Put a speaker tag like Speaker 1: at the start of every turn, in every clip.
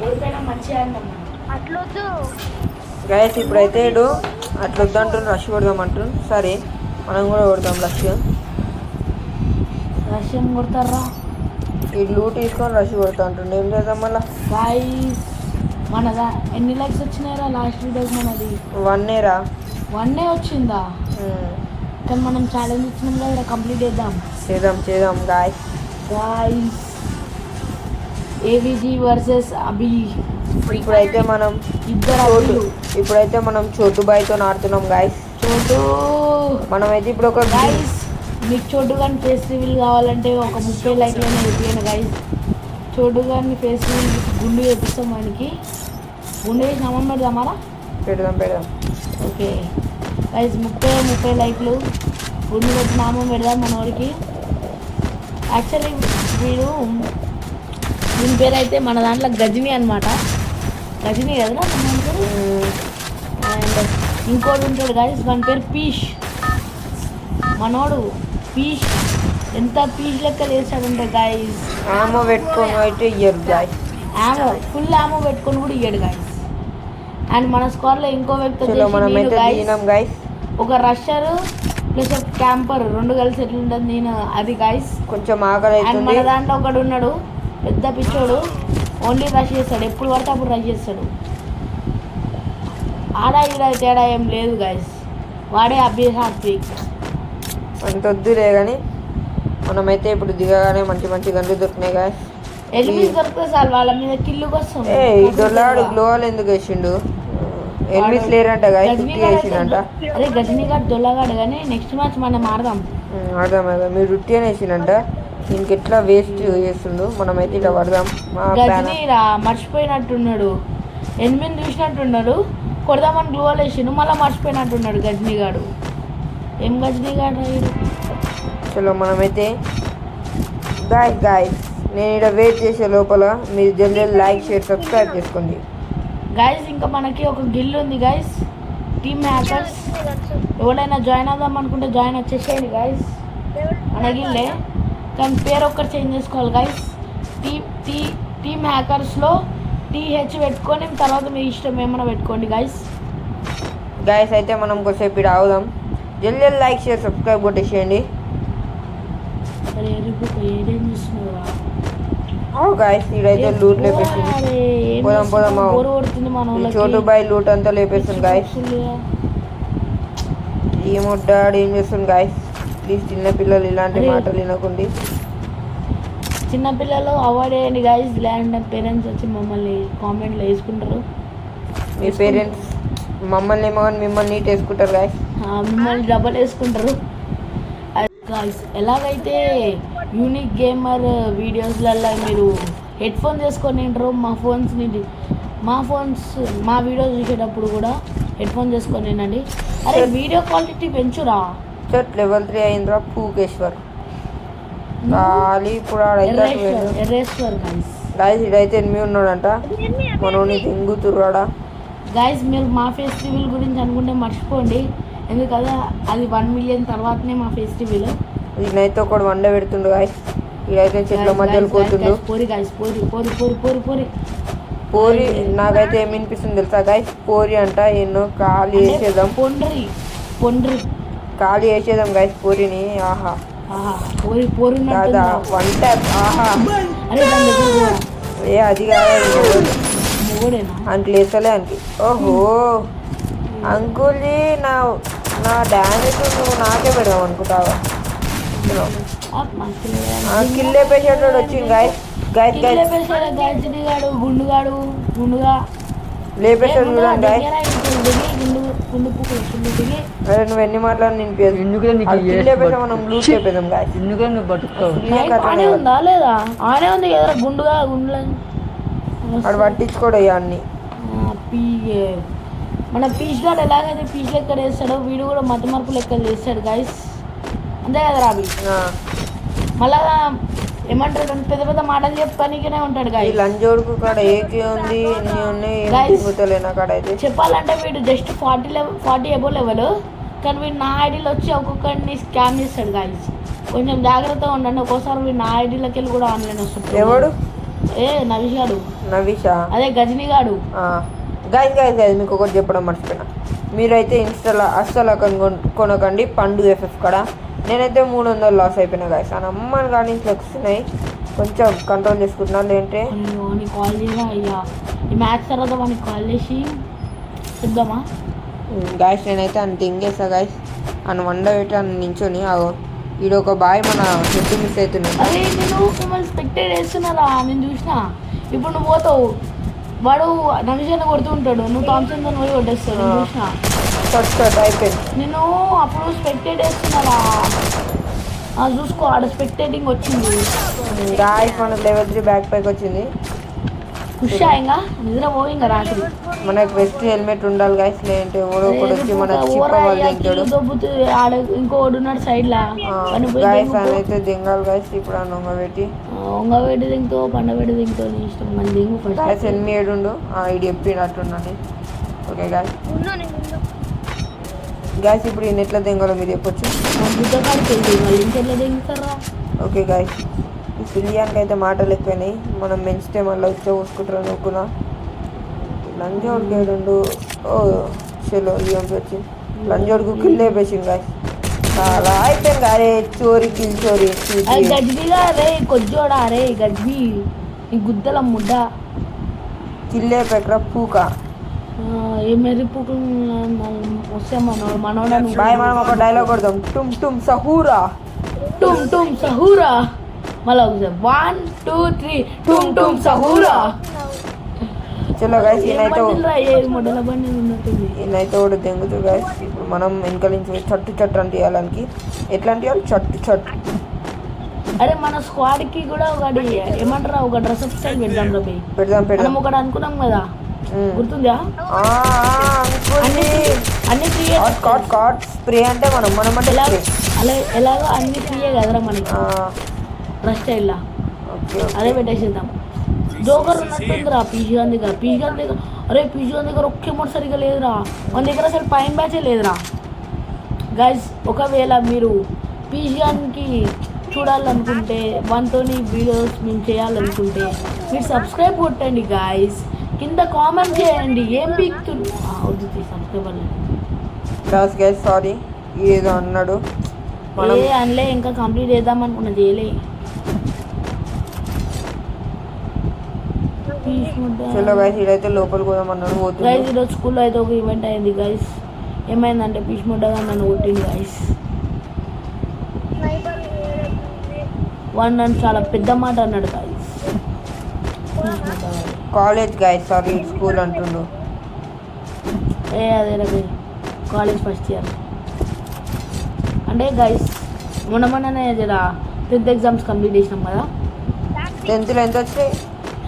Speaker 1: ఓడిపోయినా మంచిగా ఆడినాం
Speaker 2: అట్లొద్దు.
Speaker 3: గైస్ ఇప్పుడైతే అట్లా వద్దంటారు, రష్ కొడదామంటారు. సరే మనం కూడా కొడతాం
Speaker 1: రష్యన్ కొడతారా?
Speaker 3: ఈ లూట్ తీసుకొని రష్ కొడతా అంటుండే. ఏం చేద్దాం మళ్ళీ?
Speaker 1: గాయస్ మనదా ఎన్ని లైక్స్ వచ్చినాయిరా లాస్ట్ వీడియోకి? మనది
Speaker 3: 1 రా.
Speaker 1: 1 వచ్చిందా? కానీ మనం ఛాలెంజ్ ఇచ్చినాం కదా, కంప్లీట్
Speaker 3: చేద్దాం గాయస్.
Speaker 1: ఏవిజీ వర్సెస్ అభి.
Speaker 3: ఇప్పుడైతే మనం చోటు బాయ్తో ఆడుతున్నాం గాయస్.
Speaker 1: చోటు
Speaker 3: మనమైతే ఇప్పుడు ఒక
Speaker 1: గాయస్ మీకు చోటు గాని ఫేస్ రివీల్ కావాలంటే ఒక 30 లైక్లైనా అయిపోయాను గాయస్. చోటు గారిని ఫేస్ రివీల్ గుండు వేపిస్తాం. మనకి గుండు వేసి నమ్మం పెడదామారా?
Speaker 3: పెడదాం.
Speaker 1: ఓకే గైస్ 30 లైక్లు గుండు పెట్టి నామం పెడదాం మన వాడికి. యాక్చువల్లీ దీని పేరు అయితే మన దాంట్లో గజని అనమాట. గజని కదా అండ్ ఇంకోటి ఉంటాడు గాయస్, మన పేరు పీష్. మనోడు పీష్ ఎంత పీష్ లెక్క వేసాడంటే గాయస్.
Speaker 3: ఆమో పెట్టుకొని అయితే ఇయ్యరు గాయస్.
Speaker 1: ఫుల్ ఆమో పెట్టుకొని కూడా ఇయ్యాడు గాయస్. అండ్ మన స్క్వాడ్లో ఇంకో వ్యక్తి ఒక రషర్ ప్లస్ ఒక క్యాంపర్ 2 కలిసి ఎట్లుంటుంది నేను అది గాయస్.
Speaker 3: కొంచెం ఆకలి.
Speaker 1: అండ్ మన దాంట్లో ఒకడు ఉన్నాడు పెద్ద పిచ్చోడు, ఓన్లీ రష్ చేస్తాడు, ఎప్పుడు పడితే అప్పుడు రష్ చేస్తాడు. ఆడ ఈడ తేడా ఏం లేదు గాయస్, వాడే అభ్యాసాత్విక్.
Speaker 3: అంత వద్దులే కానీ మనమైతే ఇప్పుడు దిగగానే మంచి గంటలు దొరికినాయి గాయస్.
Speaker 1: ఎలిమిస్ దొరికితే చాలు వాళ్ళ మీద కిల్లుకి వస్తుంది.
Speaker 3: ఈ దొల్లాడు గ్లోవల్ ఎందుకు వేసిండు? ఎలిమిస్ లేరంట గాయస్, వేసిండంట.
Speaker 1: అదే గజనీగాడు దొల్లగాడు కానీ నెక్స్ట్ మ్యాచ్ మనం ఆడదాం.
Speaker 3: మీరు రుట్టి అని వేసిండంట. దీనికి ఎట్లా వేస్ట్ చేస్తుండు. మనమైతే ఇలా పడదాం.
Speaker 1: గజనీ మర్చిపోయినట్టున్నాడు, ఎనిమిది చూసినట్టున్నాడు, కొడదామని గ్లోవల్ వేసిండు, మళ్ళీ మర్చిపోయినట్టున్నాడు గజనీగాడు. ఏం గజనీగాడు అయ్యాడు?
Speaker 3: చలో మనమైతే గాయస్ నేను ఇక్కడ వెయిట్ చేసే లోపల మీరు జల్దీ లైక్ షేర్ సబ్స్క్రైబ్ చేసుకోండి
Speaker 1: గాయస్. ఇంకా మనకి ఒక గిల్ ఉంది గాయస్, టీమ్ హ్యాకర్స్. ఎవరైనా జాయిన్ అవుదాం అనుకుంటే జాయిన్ వచ్చేసేయండి గాయస్. మన గిల్లే కానీ పేరు ఒక్కటి చేంజ్ చేసుకోవాలి గాయస్. టీమ్ హ్యాకర్స్లో TH పెట్టుకొని తర్వాత మీ ఇష్టం ఏమైనా పెట్టుకోండి గాయస్.
Speaker 3: అయితే మనం కొద్దిసేపు ఇక్కడ ఆగుదాం. జల్దీ లైక్ షేర్ సబ్స్క్రైబ్ కొట్టేసేయండి. గాయస్ ఇదైతే లూట్ లేపేస్తుంది. పోదాం చోటు బాయ్ లూట్ అంతా లేపేస్తుంది గాయస్. ఏమొడ్డాడు ఏం చేస్తుంది గాయస్. ప్లీజ్ చిన్నపిల్లలు ఇలాంటి మాటలు వినకండి.
Speaker 1: చిన్నపిల్లలు అవాయిడ్ చేయండి గాయస్. లేదంటే పేరెంట్స్ వచ్చి మమ్మల్ని కామెంట్లో వేసుకుంటారు.
Speaker 3: మీ పేరెంట్స్ మమ్మల్ని ఏమో మిమ్మల్ని నీట్ వేసుకుంటారు గాయస్.
Speaker 1: మిమ్మల్ని డబల్ వేసుకుంటారు గాయస్. ఎలాగైతే యూనిక్ గేమర్ వీడియోస్లలో మీరు హెడ్ ఫోన్స్ వేసుకొని వింటారు, మా వీడియోస్ చూసేటప్పుడు కూడా హెడ్ ఫోన్స్ చేసుకొని వినండి. అరే వీడియో క్వాలిటీ పెంచురా.
Speaker 3: లెవెల్ 3 అయిందిరా పూకేశ్వర్. ఇప్పుడు గాయస్ ఇదైతే ఎనిమిది ఉన్నాడంట. మనోని దింగుతుర్రాడా
Speaker 1: గాయస్. మీరు మా ఫెస్టివల్ గురించి అనుకుంటే మర్చిపోండి, ఎందుకంటే అది 1 మిలియన్ తర్వాతనే మా ఫెస్టివల్.
Speaker 3: దీనైతే ఒకడు వండ పెడుతుండు గాయస్. ఇదైతే చెట్ల మధ్యలో పోతుండు. పోరి నాకైతే ఏమి వినిపిస్తుంది తెలుసా గాయస్? పోరి అంట. ఎన్నో ఖాళీ వేసేద్దాం, ఖాళీ వేసేద్దాం గాయస్ పోరిని. ఆహా దాదా వంట. ఆహా అది కాదు అంకుల్ వేసలే అంకి. ఓహో అంకుల్ని నా డ్యామేజ్ నువ్వు నాకే పెడదాం అనుకుంటావా? కిల్లే పేషెంట్ వచ్చింది గాయస్. లేపేసాడు చూడండి గాయస్. అరే నువ్వు ఎన్ని మాట్లాడి నింపేది మనం లూట్ అయిపోయాం గాయస్. వాడు పట్టించుకోడు అన్ని.
Speaker 1: మన పీచ్ గాడు ఎలాగైతే పీచ్ లెక్క వేస్తాడో వీడు కూడా మత మార్పు లెక్క చేస్తాడు గాయస్. అంతే కదా రాబి? మళ్ళా ఏమంటారు పెద్ద పెద్ద మాటలు చెప్పుకోనికనే ఉంటాడు గాయస్.
Speaker 3: లంజోడుకు కాడ ఏకే ఉంది, ఎన్ని ఉన్నాయి కాడ అయితే.
Speaker 1: చెప్పాలంటే వీడు జస్ట్ 40 ఎబో లెవెల్, కానీ వీడు నా ఐడీలో వచ్చి ఒక్కొక్కరిని స్కామ్ చేస్తాడు గాయస్. కొంచెం జాగ్రత్తగా ఉండండి. ఒక్కోసారి వీడు నా ఐడీలోకి వెళ్ళి కూడా ఆన్లైన్ వస్తుంది.
Speaker 3: ఎవడు
Speaker 1: ఏ నవీష్ గాడు
Speaker 3: నవీషా
Speaker 1: అదే గజనీ గాడు.
Speaker 3: గైస్ మీకు ఒకటి చెప్పడం మర్చిపోయినా. మీరైతే ఇన్స్టాలో అస్సలు కొనకండి పండు ఎఫ్ఎఫ్ కాడ. నేనైతే 300 లాస్ అయిపోయినా గైస్. అని అమ్మని కానీ ఇంట్లో వస్తున్నాయి, కొంచెం కంట్రోల్ చేసుకుంటున్నాను. ఏంటంటే
Speaker 1: వానికి కాల్ చేయరా అయ్యా, ఈ మ్యాచ్ తర్వాత వానికి కాల్ చేసి చెప్దామా
Speaker 3: గాయస్. నేనైతే అని తింగేసా గాయస్. అని వండ పెట్టి అని నించొని ఈడు ఒక బాయ్ మన హెడ్ మిస్ అవుతున్నాడు.
Speaker 1: అరే నేను మిమ్మల్ని స్పెక్టేట్ వేస్తున్నారా, నేను చూసిన. ఇప్పుడు నువ్వు పోతావు, వాడు నవిజన్ కొడుతూ ఉంటాడు, నువ్వు థామ్సన్ పోయి కొట్టేస్తాడు. నేను చూసిన
Speaker 3: అయిపోయింది.
Speaker 1: నేను అప్పుడు స్పెక్టేట్ వేస్తున్నారా, చూసుకో ఆడ స్పెక్టేటింగ్ వచ్చింది.
Speaker 3: గాయస్ మనకు లెవెల్ 3 బ్యాక్ పైకి వచ్చింది.
Speaker 1: ఖుషా ఇంకా నిద్ర పోయి ఇంకా రాత్రి.
Speaker 3: మనకు బెస్ట్ హెల్మెట్ ఉండాలి గాయస్, లేదంటే ఓడో ఒకటి వచ్చి మన చిప్ప వాళ్ళు
Speaker 1: ఇంకోడు ఉన్నాడు సైడ్ లా
Speaker 3: గాయస్. అని అయితే దింగాలి గాయస్. ఇప్పుడు అని
Speaker 1: ఉంగబెట్టి దింతో పండబెట్టి దింతో నీ ఇష్టం. మన దింగు ఫస్ట్
Speaker 3: ఎనిమిది ఏడుండు ఇది చెప్పినట్టున్నాను. Okay guys. గాయస్ ఇప్పుడు ఈయన ఎట్లా దింగాలో మీరు చెప్పొచ్చు.
Speaker 1: మళ్ళీ ఇంకెట్లా దింగుతారా.
Speaker 3: ఓకే గాయస్, ఈ సిలియానికి అయితే మాటలు ఎక్కువైనాయి. మనం పెంచితే మళ్ళీ వచ్చే చూసుకుంటారు అనుకున్నా. లంజోడికి ఏడుండు. ఓ చలో లియోన్కి వచ్చి లంజోడికి కిల్ అయిపోయింది గాయస్. చాలా అయిపోయింది. అరే చోరీ కిల్ చోరీ
Speaker 1: గజ్బీగా రే కొజ్జోడా రే గజ్బీ ఈ గుద్దల ముడ్డ
Speaker 3: కిల్ అయిపోయాక పూక
Speaker 1: ఏమేరి పూకు వస్తే మనోడను
Speaker 3: బాయ్. మనం ఒక డైలాగ్ కొడదాం, టుమ్ టుమ్ సహూరా,
Speaker 1: టుమ్ టుమ్ సహూరా. మళ్ళీ ఒకసారి 1 2 3 టుమ్ టుమ్ సహూరా.
Speaker 3: చలో గైస్, ఈయనైతే
Speaker 1: మొదల బండి ఉన్నట్టుంది.
Speaker 3: ఈయనైతే కూడా దెంగుతూ గైస్. ఇప్పుడు మనం వెనకాల నుంచి చట్టు చట్టు అంటే ఇవ్వాలనికి ఎట్లా అంటే చట్టు చట్టు.
Speaker 1: అరే మన స్క్వాడ్ కి కూడా ఒకటి ఏమంటారా, ఒక డ్రెస్ అప్ స్టైల్ పెడదాం రబి.
Speaker 3: పెడదాం
Speaker 1: మనం ఒకటి అనుకున్నాం కదా, గుర్తుందా? అన్ని
Speaker 3: స్ప్రే అంటే మనం అంటే
Speaker 1: ఎలాగో అన్ని ఫ్రీయే కదరా మనకి డ్రెస్ స్టైల్లా. అదే పెట్టేసేద్దాం. జోకర్ ఉన్నట్టుందిరా పీజీ దగ్గర. అరే పీజీ దగ్గర ఒక్క అమౌంట్ సరిగ్గా లేదురా, మన దగ్గర అసలు పైన బ్యాచే లేదురా. గైస్ ఒకవేళ మీరు పీజీకి చూడాలనుకుంటే, మనతోని వీడియోస్ మేము చేయాలనుకుంటే మీరు సబ్స్క్రైబ్ కొట్టండి గాయస్. కింద కామెంట్ చేయండి ఏం పీక్తుంది. వద్దు సబ్స్క్రైబర్లు
Speaker 3: గైస్. సారీ ఏదో అన్నాడు
Speaker 1: అనలే, ఇంకా కంప్లీట్ చేద్దాం అనుకున్నా చేయలే.
Speaker 3: చలో గైస్, ఇదైతే లోపలికి పోదాం అన్నాడు.
Speaker 1: గైస్ ఈరోజు స్కూల్లో అయితే ఒక ఈవెంట్ అయింది గైస్. ఏమైందంటే పీచ్ ముడ్డగా నన్ను కొట్టింది గైస్. వాడు నన్ను చాలా పెద్ద మాట అన్నాడు guys.
Speaker 3: College guys, sorry school అంటుండు.
Speaker 1: అదే రవి కాలేజ్ ఫస్ట్ ఇయర్. అంటే గైస్ మొన్ననే జరా 10th ఎగ్జామ్స్ కంప్లీట్ చేసినాం కదా.
Speaker 3: 10th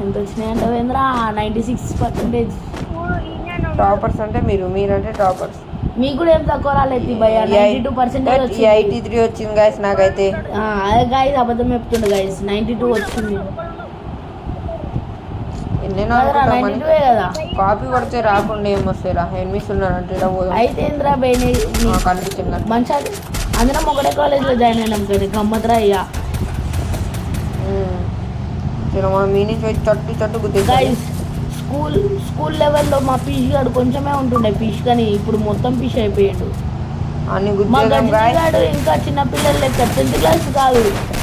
Speaker 3: ఎంత
Speaker 1: వచ్చినాయి అంటే వేంద్రా 96%.
Speaker 3: టాపర్స్ అంటే మీరంటే టాపర్స్.
Speaker 1: మీకు కూడా ఏం తక్కువ రాలేదు భయ్యా, 92% వచ్చింది.
Speaker 3: 83 వచ్చింది గైస్ నాకైతే.
Speaker 1: అదే గైస్ అబద్ధం చెప్తుండే గైస్, 92 వచ్చింది.
Speaker 3: ఎన్నెన్నో
Speaker 1: కదా
Speaker 3: కాపీ కొడితే రాకుండా ఏమొస్తాయిరా, ఎనిమిస్ ఉన్నారంటే
Speaker 1: అయితే ఏంద్రా
Speaker 3: కనిపించింది
Speaker 1: మంచిగా. అందరం ఒకటే కాలేజ్లో జాయిన్ అయినాం కదా, గమ్మత్రా అయ్యా.
Speaker 3: మనం మీ నుంచి చట్టు
Speaker 1: గైస్ స్కూల్ లెవెల్లో మా పీష్ గాడు కొంచెమే ఉంటుండే పీష్, కానీ ఇప్పుడు మొత్తం పీష్ అయిపోయాడు. మా గడ్డి ఇంకా చిన్నపిల్లలు లెక్క 10th క్లాస్ కాదు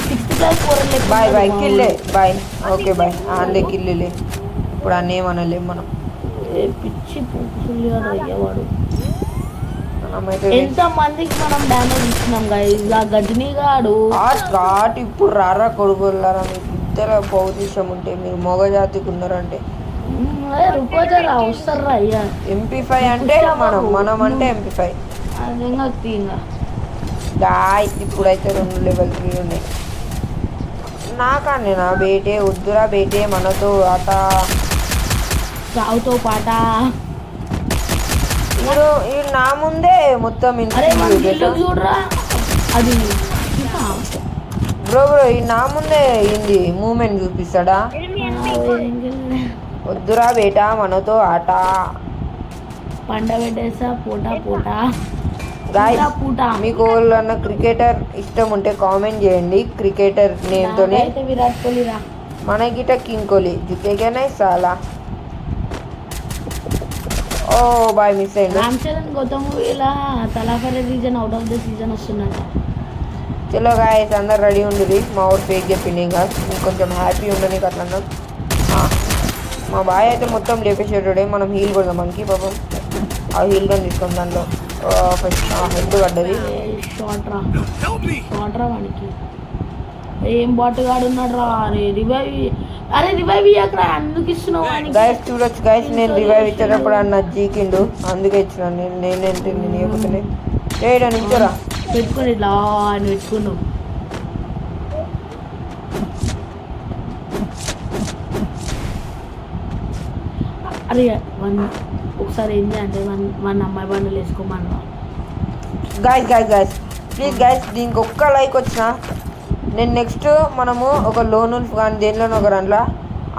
Speaker 1: 6th క్లాస్ పోరలు లెక్క.
Speaker 3: బాయ్ కిల్లే బాయ్. ఓకే బాయ్ ఆన్లే కిల్లే. ఇప్పుడు అన్నీ ఏమనలేము మనం.
Speaker 1: పిచ్చి అయ్యేవాడు. ఎంత మందికి మనం డ్యామేజ్ ఇచ్చినాం గైస్. ఆ గజనీ గాడు
Speaker 3: ఇప్పుడు రారా కొడుకులారా, మీకు ఇద్దరు పౌరుషం ఉంటే మీరు మొగజాతికి ఉన్నారంటే
Speaker 1: రుకోజరా వస్తారా అయ్యా.
Speaker 3: MP5 అంటే మనం అంటే MP5 గాయస్. ఇప్పుడైతే 2 లెవెల్ 3 ఉన్నాయి నాకండి. నా బేటే వద్దురా బేటే, మనతో ఆట
Speaker 1: చావుతో పాట.
Speaker 3: ఇప్పుడు నా ముందే మొత్తం
Speaker 1: చూడరా అది
Speaker 3: బ్రో ఈ నా ముందే ఏంది మూమెంట్ చూపిస్తాడా. వద్దురా బేటా మనతో ఆట.
Speaker 1: పండ పెట్టేసా పూట
Speaker 3: మీకు వాళ్ళన్న క్రికెటర్ ఇష్టం ఉంటే కామెంట్ చేయండి. క్రికెటర్ నేమ్ తోనే
Speaker 1: విరాట్ కోహ్లీ రా.
Speaker 3: మన గిట కింగ్ కోహ్లీ జుకేగానే సాలా. ఓ బాయ్ మిస్ అయింది.
Speaker 1: రామ్ చరణ్ గౌతమ్ ఇలా తలాఫరే reason out of the season వస్తున్నట.
Speaker 3: చలో గాయస్ అందరు రెడీ ఉండుర్రి. మా ఊరు ఫేక్ చెప్పింది ఇంకా కొంచెం హ్యాపీ ఉండని అట్లా అన్నాం. మా బాయ్ అయితే మొత్తం లేపేసేటోడే. మనం హీల్ కొడదాం మనకి పాపం. ఆ హీల్ కానీ తీసుకుందాం. దాంట్లో హెడ్ పడ్డది.
Speaker 1: షార్ట్ రా వానికి. ఏం బాటుగాడు ఉన్నాడు రా. రివైవ్ ఇయ్యకరా, అందుకు ఇస్తున్నావు.
Speaker 3: గైస్ చూడొచ్చు గైస్, నేను రివైవ్ ఇచ్చేటప్పుడు అన్న జీకిండు, అందుకే ఇచ్చినాను. నేనేంటి నేను ఇవ్వకపోతే ఏడా నించోరా
Speaker 1: పెట్టుకుని ఇట్లా అని పెట్టుకున్నావు. అరే ఒకసారి ఏం చేయాలంటే మన అమ్మాయి బండ్లు వేసుకోమన్నా.
Speaker 3: గాయస్ ప్లీజ్ గైస్, దీనికి ఒక్క లైక్ వచ్చిన నేను నెక్స్ట్ మనము ఒక లోన్ కానీ దేనిలోనో ఒక దాంట్లో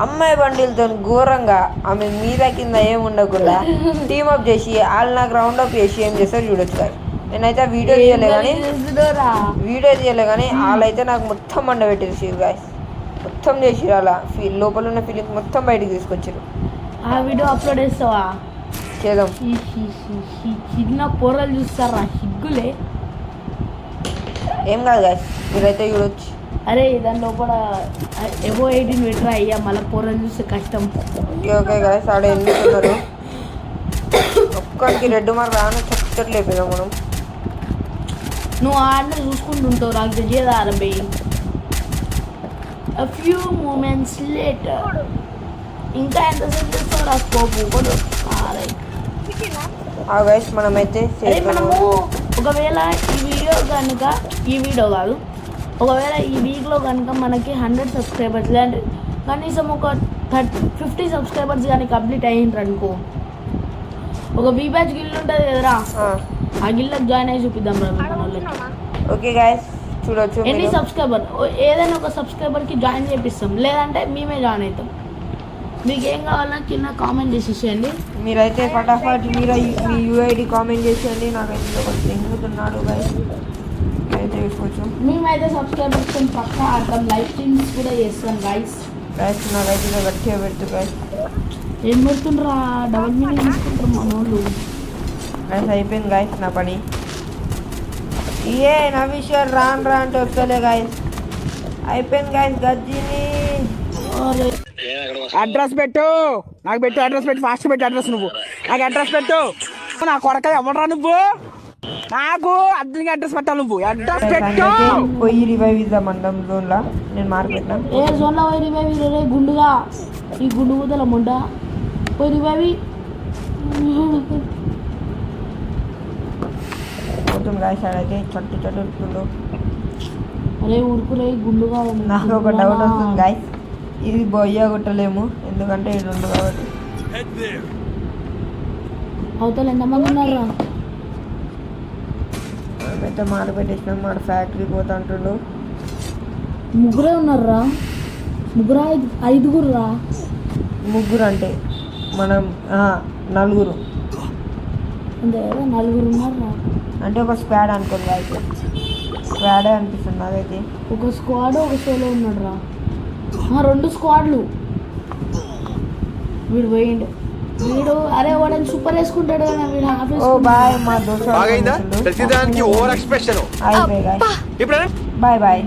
Speaker 3: అమ్మాయి బండిలతో ఘోరంగా ఆమె మీద కింద ఏం ఉండకుండా టీమప్ చేసి వాళ్ళు నాకు రౌండప్ చేసి ఏం చేస్తారు చూడొచ్చు గాయస్. నేనైతే వీడియో తీయలే కానీ వాళ్ళైతే నాకు మొత్తం మండ పెట్టేసి గాయస్, మొత్తం చేసి అలా లోపల ఉన్న ఫీలింగ్స్ మొత్తం బయటికి తీసుకొచ్చారు.
Speaker 1: ఆ వీడియో అప్లోడ్ చేస్తావా?
Speaker 3: చేద్దాం.
Speaker 1: చిన్న పొరలు చూస్తారా సిగ్గులే.
Speaker 3: ఏం కాదు గాయస్, మీరైతే చూడొచ్చు.
Speaker 1: అరే దాని లోపల ఎబో 18 పెట్టరా అయ్యా, మళ్ళీ పొరలు చూస్తే కష్టం.
Speaker 3: ఓకే గాయస్, ఆడ ఎన్నిస్తున్నారు. ఒక్కడికి రెడ్ మార్క్ రాను చెట్టు లేపిదాం మనం.
Speaker 1: నువ్వు ఆడనే చూసుకుంటుంటావు, నాకు తెలియదా అరబై. A few moments later. ఇంకా ఎంతసేపు చేస్తావు రా స్కోపు కొడు.
Speaker 3: గైస్ మనమైతే
Speaker 1: మనము ఒకవేళ ఈ వీడియో కాదు, ఒకవేళ ఈ వీక్లో కనుక మనకి 100 సబ్స్క్రైబర్స్ లేదంటే కనీసం ఒక 50 సబ్స్క్రైబర్స్ కానీ కంప్లీట్ అయ్యిండ్రు అనుకో, ఒక వీ బ్యాచ్ గిల్లు ఉంటుంది కదరా, ఆ గిల్లకు జాయిన్ అయ్యి చూపిద్దాం రా మన వాళ్ళకి.
Speaker 3: ఓకే గైస్ చూడొచ్చు.
Speaker 1: ఎన్ని సబ్స్క్రైబర్ ఏదైనా ఒక సబ్స్క్రైబర్కి జాయిన్ చేపిస్తాం, లేదంటే మేమే జాయిన్ అవుతాం. మీకు ఏం కావాలన్నా కింద కామెంట్ చేసేసేయండి.
Speaker 3: మీరైతే ఫటాఫట్ మీరు మీ యూఐడి కామెంట్ చేసేయండి. నాకైతే ఒక తెంగుతున్నాడు గైస్, అయితే చూసుకోవచ్చు.
Speaker 1: మేమైతే సబ్స్క్రైబర్స్ పక్కా ఆడతాం, లైవ్ స్ట్రీమ్స్ కూడా చేస్తాం గైస్.
Speaker 3: నాకైతే గట్టిగా పెడుతు గైస్.
Speaker 1: ఏం పెడుతుండ్రా, డబుల్ మీనింగ్ తీసుకుంటారు మన వాళ్ళు.
Speaker 3: గైస్ అయిపోయింది గైస్ నా పని. ఏ నవీశ్వర్ రాన్ రా అంటే వస్తలే గైస్, అయిపోయింది గైస్. గజ్జిని
Speaker 2: అడ్రస్ పెట్టు, నాకు పెట్టు అడ్రస్ పెట్టు, ఫాస్ట్ పెట్టు అడ్రస్. నువ్వు నాకు అడ్రస్ పెట్టు. నా కొడక ఎవడరా నువ్వు, నాకు అర్థం అడ్రస్ పెట్టాలి. నువ్వు అడ్రస్ పెట్టు.
Speaker 3: పోయి రివైవ్ ఇద్దాం మందం జోన్ లా. నేను మార్క్ పెట్టినా
Speaker 1: ఏ జోన్ లో పోయి రివైవ్ రే గుండుగా, ఈ గుండు కూతల ముండ పోయి రివైవ్
Speaker 3: కొంచెం గాయస్. ఆడైతే చట్టు ఉడుతుండు.
Speaker 1: అరే ఉడుకురే గుండుగా.
Speaker 3: నాకు ఒక డౌట్ వస్తుంది గాయస్, ఇది బొయ్య కొట్టలేము ఎందుకంటే ఇది ఉంది కాబట్టి.
Speaker 1: అవతల ఎంతమంది ఉన్నారా?
Speaker 3: అయితే మాట పెట్టేసినాం. మాట ఫ్యాక్టరీ పోతా అంటుండు.
Speaker 1: ముగ్గురే ఉన్నారా? ఐదుగురు
Speaker 3: ముగ్గురు అంటే మనం నలుగురు
Speaker 1: అంతే కదా, నలుగురు ఉన్నారా
Speaker 3: అంటే ఒక స్క్వాడ్ అనుకోండి అయితే. స్క్వాడే అనిపిస్తుంది నాకైతే.
Speaker 1: ఒక స్క్వాడ్ ఒక సోలో ఉన్నాడు రా, 2 స్క్వాడ్లు. వీడు పోయిండు. అరే వాడని సూపర్ వేసుకుంటాడు కదా వీడు.
Speaker 3: ఓ బాయ్ మా దోస్తు.
Speaker 4: Bye bye.